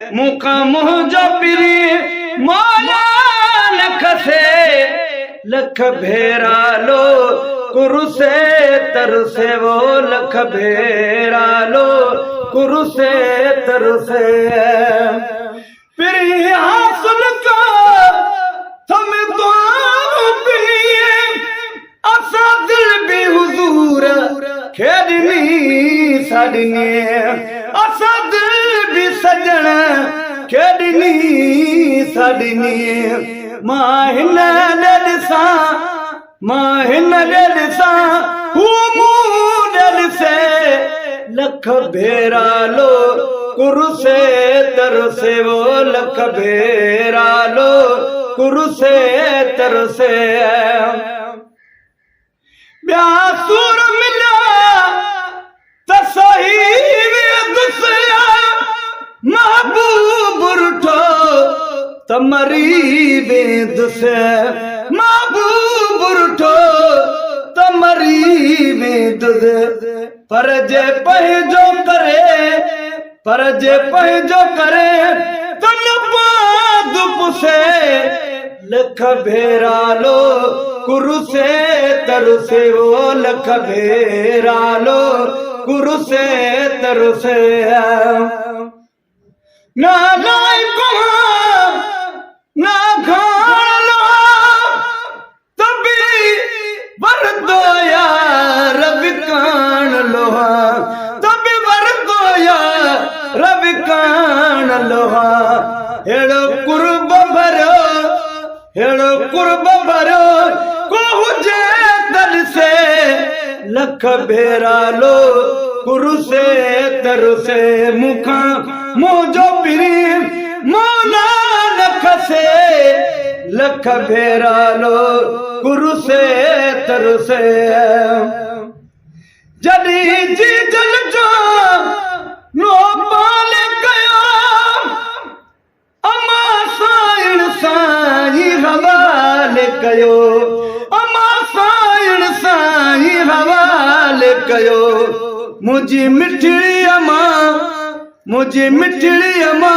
मुखा मुंह जो पिरी मौला लख से लख भेरा लो कुरु से तरसे वो लख भेरा लो कुरु से तरसे पिरी हासिल का तुम तो पिए असा दिल भी हुजूर खेडनी साडनी असा दिल भी सजन खेडनी साडनी माहिन ॾिसा माहिन ॾिसा हू मूं से लख भेरा लो कुरु से तरसे वो लख भेरा लो कुरु से तरसे ब्यासुर मिला तसही वेदसया महबूब रुठो तमरी वेदसे महबूब रुठो तमरी वेदसे पर जे पहजो करे तन पाद पुसे लख भेरा लो कुरु से तरसे वो लख भेरा लो कुरु से तरसे ना गाय को ना खाना तभी वरदो यार विकान लोहा तभी वरदो यार विकान लोहा हेड़ो कुर्ब भरो को हुजे दल से लख भेरा लो कुरु से तरसे मुखा मुझो पिरी मौला लख से लख भेरा लो कुरु से तरसे जड़ी जी जल जो लो पाले गया अमा साइण साई हवाले कयो अमा साइण साई हवाले कयो मुझी मिठड़ी अमा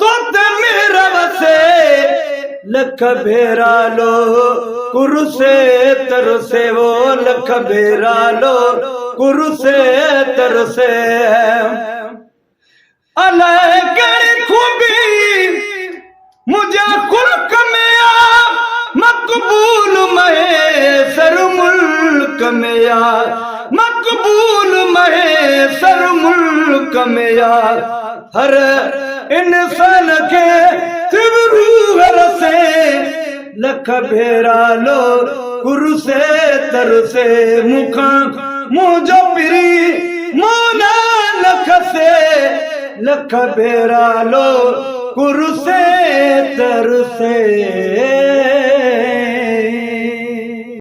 तो ते मेरा वसे लख भेरा लो कुरु से तरसे वो लख भेरा लो कुरु से तरसे अलाए कर खूबी मुझे खुल्क में आ मकबूल महेसर मुल्क में आ मकबूल महेसर मुल्क में आ हर इंसान के रूह रसे लख भेरा लो कुरु से तरसे मुखा मुझो पिरी मौला लख से लख भेरा लो कुरु से तरसे